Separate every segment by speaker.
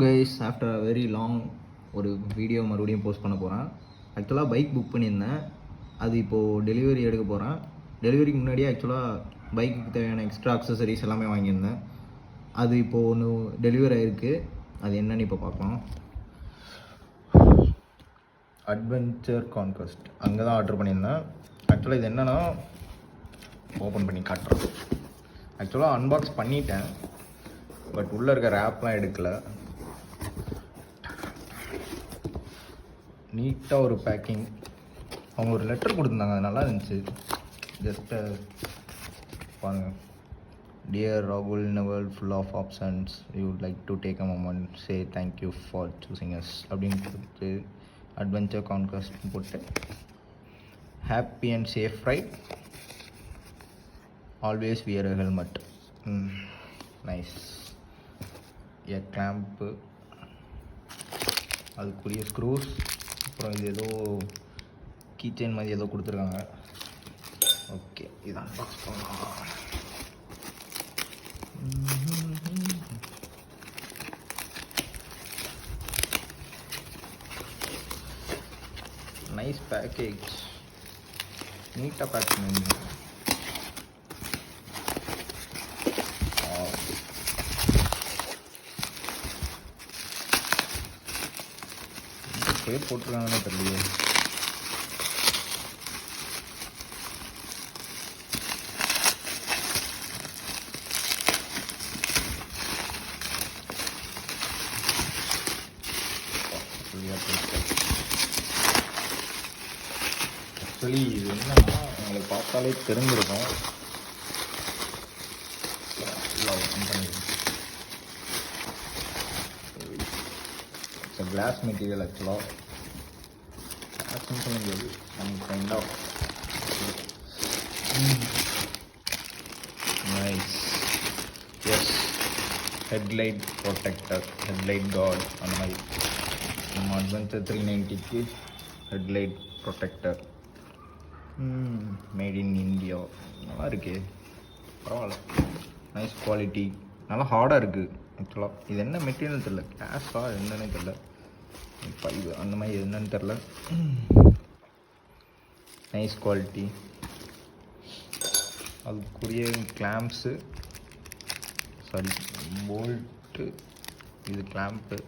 Speaker 1: Guys, after a very long ஒரு video மறுபடியும் post பண்ண போகிறேன். ஆக்சுவலாக பைக் புக் பண்ணியிருந்தேன். அது இப்போது டெலிவரி எடுக்க போகிறேன். டெலிவரிக்கு முன்னாடியே ஆக்சுவலாக பைக்குக்கு தேவையான எக்ஸ்ட்ரா அக்சசரிஸ் எல்லாமே வாங்கியிருந்தேன். அது இப்போது ஒன்று டெலிவரி ஆகிருக்கு. அது என்னன்னு இப்போ பார்க்கலாம். அட்வென்ச்சர் கான்கொஸ்ட் அங்கே தான் ஆர்டர் பண்ணியிருந்தேன். ஆக்சுவலாக இது என்னென்னா ஓப்பன் பண்ணி காட்டுறேன். ஆக்சுவலாக அன்பாக்ஸ் பண்ணிட்டேன், பட் உள்ளே இருக்க ரேப்லாம் எடுக்கலை. நீட்டாக ஒரு பேக்கிங். அவங்க ஒரு லெட்டர் கொடுத்துருந்தாங்க, அது நல்லா இருந்துச்சு. ஜஸ்ட்டு பாருங்கள். டியர் ராகுல், in a world full of options you would like to take a moment say thank you for choosing us அப்படின்னு கொடுத்து அட்வென்ச்சர் கான்கொஸ்ட் போட்டு happy and safe ride, always wear a helmet. Nice. A clamp, அதுக்குரிய screws, அப்புறம் இது ஏதோ keychain மாதிரி ஏதோ கொடுத்துருக்காங்க. ஓகே, இது அன்பாக்ஸ் பண்ணலாம். நைஸ் பேக்கேஜ், நீட்டாக பேக் பண்ணிருந்தேன். போட்டிருக்காங்கன்னு தெரியல. ஆக்சுவலி இது என்னன்னா உங்களுக்கு பார்த்தாலே தெரிஞ்சிருக்கும். Glass material. ஆக்சுவலாக கிளாஸ்ன்னு சொல்ல முடியாது, நம்ம kind of nice. Yes, headlight protector, headlight guard, அந்த மாதிரி நம்ம அட்வென்ச்சர் 390க்கு headlight protector. Made in India. நல்லா இருக்கே, பரவாயில்ல. நைஸ் குவாலிட்டி, நல்லா ஹார்டாக இருக்குது. ஆக்சுவலாக இது என்ன மெட்டீரியல் தெரில, கிளாஸா என்னன்னு தெரில, ஃபைவ் அந்த மாதிரி என்னன்னு தெரில. Nice quality. அதுக்குரிய கிளாம்ப்ஸு, சாரி போல்ட்டு, இது கிளாம்ப்பு.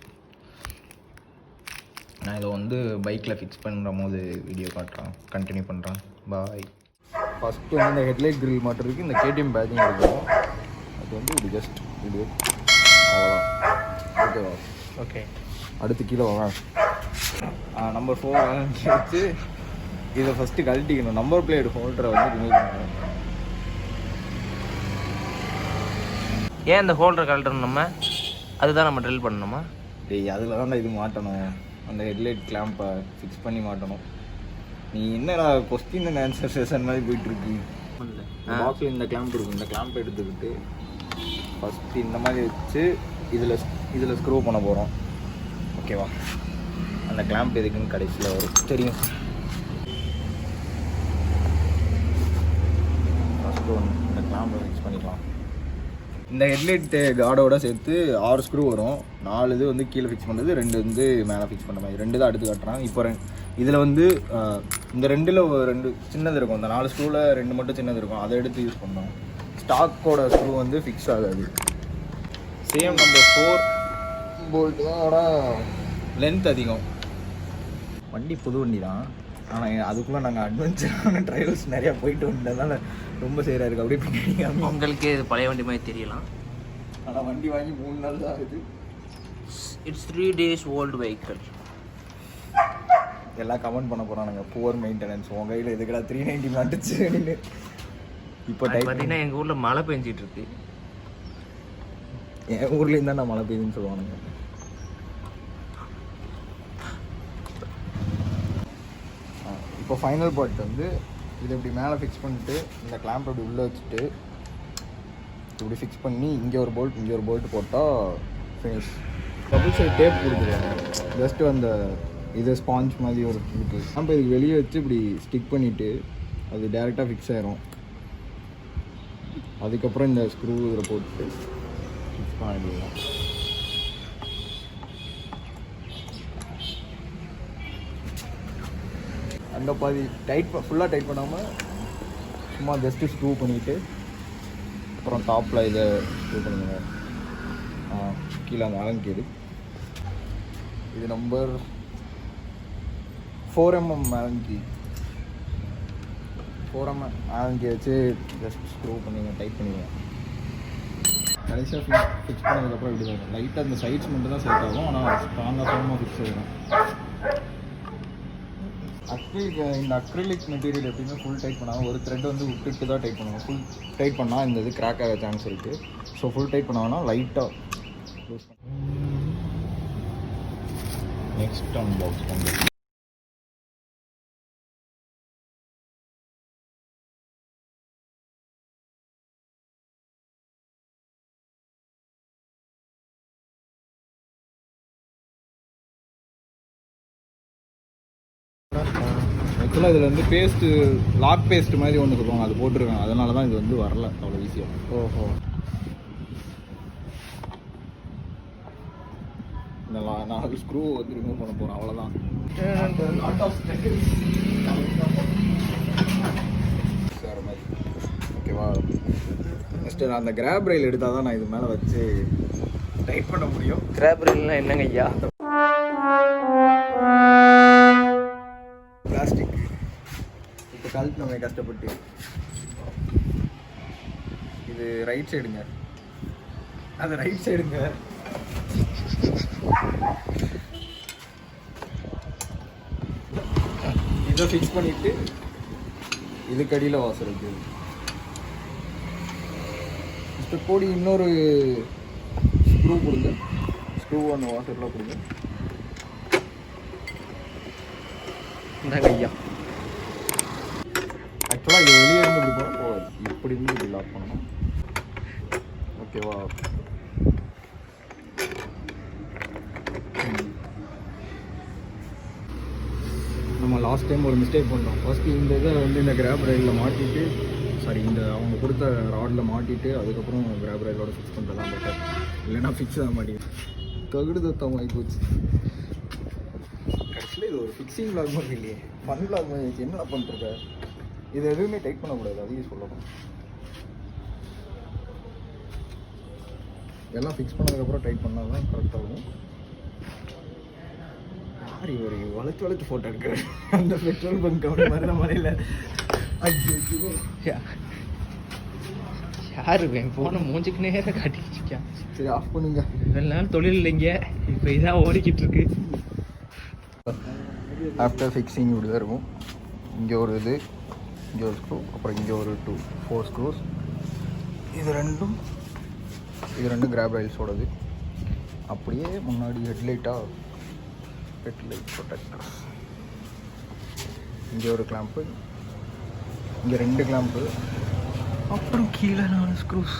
Speaker 1: நான் இதை வந்து பைக்கில் ஃபிக்ஸ் பண்ணுற போது வீடியோ காட்டுறேன், கண்டினியூ பண்ணுறேன். பாய். ஃபஸ்ட்டு வந்து இந்த ஹெட்லைட் கிரில் மட்டும் இருக்குது, இந்த கேடிஎம் பேக்கிங் இருக்கும். அது வந்து இது ஜஸ்ட் இது அவ்வளோதான். ஓகேவா? ஓகே, அடுத்து கீழே வாங்க. நம்பர் 4 வச்சு இதை ஃபஸ்ட்டு கழட்டிக்கணும். நம்பர் பிளேட் ஹோல்டரை வந்து ரிமூவ் பண்ணணும்.
Speaker 2: ஏன் இந்த ஹோல்டரை கழட்டணும்? நம்ம அதுதான் நம்ம ட்ரில் பண்ணணுமா?
Speaker 1: டேய், அதில் தான் இது மாட்டணும். அந்த ஹெட்லைட் கிளாம்பை ஃபிக்ஸ் பண்ணி மாட்டணும். நீ என்னடா கொஸ்டின் அண்ட் ஆன்சர் செஷன் மாதிரி போயிட்டுருக்கு. பாக்ஸில் இந்த கிளாம்ப் இருக்கும், இந்த கிளாம்பை எடுத்துக்கிட்டு ஃபஸ்ட்டு இந்த மாதிரி வச்சு இதில் ஸ்க்ரூ பண்ண போகிறோம். ஓகேவா? அந்த கிளாம்ப் எதுக்குன்னு கடைசியில் வரும், தெரியும். ஃபஸ்ட்டு ஒன்று இந்த கிளாம்பை ஃபிக்ஸ் பண்ணிக்கலாம். இந்த ஹெட்லைட்டு கார்டோட சேர்த்து 6 ஸ்க்ரூ வரும். 4 இது வந்து கீழே ஃபிக்ஸ் பண்ணுறது, 2 வந்து மேலே ஃபிக்ஸ் பண்ண மாதிரி. 2 தான் அடுத்து காட்டுறான். இப்போ இதில் வந்து இந்த 2ல் 2 சின்னது இருக்கும். இந்த 4 ஸ்க்ரூவில் 2 மட்டும் சின்னது இருக்கும், அதை எடுத்து யூஸ் பண்ணோம். ஸ்டாக்கோட ஸ்க்ரூ வந்து ஃபிக்ஸ் ஆகாது. சேம் நம்பர் 4 போல்ட்டு தான், ஆனால் லென்த் அதிகம். வண்டி புது வண்டி தான், ஆனால் அதுக்குள்ளே நாங்கள் அட்வென்ச்சரான ட்ரைவல்ஸ் நிறையா போயிட்டு வந்ததுனால ரொம்ப சேராக இருக்குது. அப்படியே பின்னாடி
Speaker 2: உங்களுக்கு இது பழைய வண்டி மாதிரி தெரியலாம்,
Speaker 1: ஆனால் வண்டி வாங்கி 3 நாள் தான் ஆகுது.
Speaker 2: It's 3 days old vehicle.
Speaker 1: எல்லாம் கமெண்ட் பண்ண போகிறானுங்க, புவர் மெயின்டெனன்ஸ், உன் கையில் எதுக்கடா 390 மாட்டுச்சு அப்படின்னு. இப்போ
Speaker 2: பார்த்தீங்கன்னா எங்கள் ஊரில் மழை பெஞ்சிட்டு இருக்கு.
Speaker 1: என் ஊர்லேயும் தான் நான் மழை பெய்யுதுன்னு சொல்லுவானுங்க. இப்போ ஃபைனல் பார்ட் வந்து இதை இப்படி மேலே ஃபிக்ஸ் பண்ணிட்டு இந்த கிளாம்ப் அப்படி உள்ளே வச்சுட்டு இப்படி ஃபிக்ஸ் பண்ணி இங்கே ஒரு போல்ட் இங்கே ஒரு போல்ட் போட்டால் ஃபினிஷ். டபுள் சைட் டேப் கொடுத்துருவாங்க. ஜஸ்ட்டு அந்த இது ஸ்பாஞ்ச் மாதிரி ஒரு இருக்குது. நம்ம இதுக்கு வெளியே வச்சு இப்படி ஸ்டிக் பண்ணிவிட்டு அது டேரெக்டாக ஃபிக்ஸ் ஆகிரும். அதுக்கப்புறம் இந்த ஸ்க்ரூ இதில் போட்டு ஃபிக்ஸ் பண்ணிடலாம். அங்கே பாதி ஃபுல்லாக டைட் பண்ணாமல் சும்மா ஜஸ்ட்டு ஸ்க்ரூ பண்ணிவிட்டு அப்புறம் டாப்பில் இதை ஸ்க்ரூ பண்ணுங்க. கீழே அந்த அலங்கேது இது நம்பர் 4mm அலங்கி 4mm அலங்கி வச்சு ஜஸ்ட் ஸ்க்ரூ பண்ணிங்க, டைட் பண்ணிங்க. கடைசியாக ஃபிக்ஸ் பண்ணதுக்கப்புறம் இப்படி தான் லைட்டாக அந்த சைட்ஸ் மட்டும் தான் செட் ஆகும். ஆனால் ஸ்ட்ராங்காக ஃபோமாக ஃபிக்ஸ் ஆகிடும். இந்த அக்ரிலிக் மெட்டீரியல் எப்படின்னா ஃபுல் டைட் பண்ணாமல் ஒரு த்ரெட் வந்து விட்டுட்டு தான் டைட் பண்ணுவோம். ஃபுல் டைட் பண்ணால் இந்த இது கிராக் ஆக சான்ஸ் இருக்குது. ஸோ ஃபுல் டைட் பண்ணாங்கன்னா லைட்டாக க்ளோஸ் பண்ண. நெக்ஸ்ட் அன்பாக்ஸ் பண்ணுறேன். ஆக்சுவலாக இதில் வந்து பேஸ்ட்டு லாக் பேஸ்ட் மாதிரி ஒன்று சொல்லுவாங்க, அது போட்டிருக்காங்க. அதனால தான் இது வந்து வரல அவ்வளோ ஈஸியாக. ஓஹோ. இந்த 4 ஸ்க்ரூ வந்து ரிமூவ் பண்ண போகிறோம், அவ்வளோதான். வேறு மாதிரி ஓகேவா. நெக்ஸ்ட்டு நான் அந்த கிராப் ரயில் எடுத்தால் தான் நான் இது மேலே வச்சு டைட் பண்ண முடியும்.
Speaker 2: கிராப் ரயில்னா என்னங்க ஐயா?
Speaker 1: பிளாஸ்டிக் இப்போ கழுத்து நம்ம கஷ்டப்பட்டு. இது ரைட் சைடுங்க, அது ரைட் சைடுங்க. இதை ஃபிக்ஸ் பண்ணிட்டு இதுக்கு அடியில் வாசல் இருக்குது. இப்போ போடி இன்னொரு ஸ்க்ரூ கொடுங்க, ஸ்க்ரூ ஒன்று வாசலில் கொடுங்க.
Speaker 2: இந்தாங்க ஐயா.
Speaker 1: ஆக்சுவலாக இது வெளியே இருந்து இப்படி போனால் போகாது, இப்படி இருந்து இப்படி லாக் பண்ணணும். ஓகேவா. நம்ம லாஸ்ட் டைம் ஒரு மிஸ்டேக் பண்ணோம். ஃபஸ்ட்டு இந்த இதை வந்து இந்த கிராப் ரயிலில் மாட்டிட்டு, இந்த அவங்க கொடுத்த ராடில் மாட்டிட்டு அதுக்கப்புறம் கிராப் ரயிலோட ஃபிக்ஸ் பண்ணுறதான் பெட்டர். இல்லைன்னா ஃபிக்ஸ் ஆக மாட்டேங்குது, தகுடு தத்தம் ஆகி போச்சு. ஆக்சுவலி இது ஒரு ஃபிக்ஸிங் வ்ளாக் மாதிரி இல்லையே, ஃபன் வ்ளாக் மாதிரி. என்ன பண்ணிருக்க, இது எதுவுமே டைட் பண்ணக்கூடாது, அதையும் சொல்லணும். எல்லாம் ஃபிக்ஸ் பண்ணதுக்கப்புறம் டைட் பண்ணால் தான் கரெக்டாக இருக்கும். யார் ஒரு வளைச்சு வளைச்சு ஃபோட்டோ எடுக்கிறேன் அந்த பெட்ரோல் பங்க் அப்படி மாதிரி தான் மலையில்.
Speaker 2: யாரு போன மூஞ்சுக்கு நேரம் காட்டிட்டு இருக்கேன்.
Speaker 1: சரி ஆஃப் பண்ணுங்க.
Speaker 2: இவ்வளோ நாள் தொழில் இல்லைங்க, இப்போ இதான் ஓடிக்கிட்டு இருக்கு.
Speaker 1: ஆஃப்டர் ஃபிக்ஸிங் இப்படி தான் இருக்கும். இங்கே ஒரு இது, இங்கே ஒரு ஸ்க்ரூ, அப்புறம் இங்கே ஒரு 4 ஸ்க்ரூஸ். இது ரெண்டும் கிராப் ரயில்ஸோடது. அப்படியே முன்னாடி ஹெட்லைட் ப்ரொடெக்டர். இங்கே ஒரு கிளாம்ப்பு, இங்கே 2 கிளாம்ப்பு, அப்புறம் கீழே 4 ஸ்க்ரூஸ்.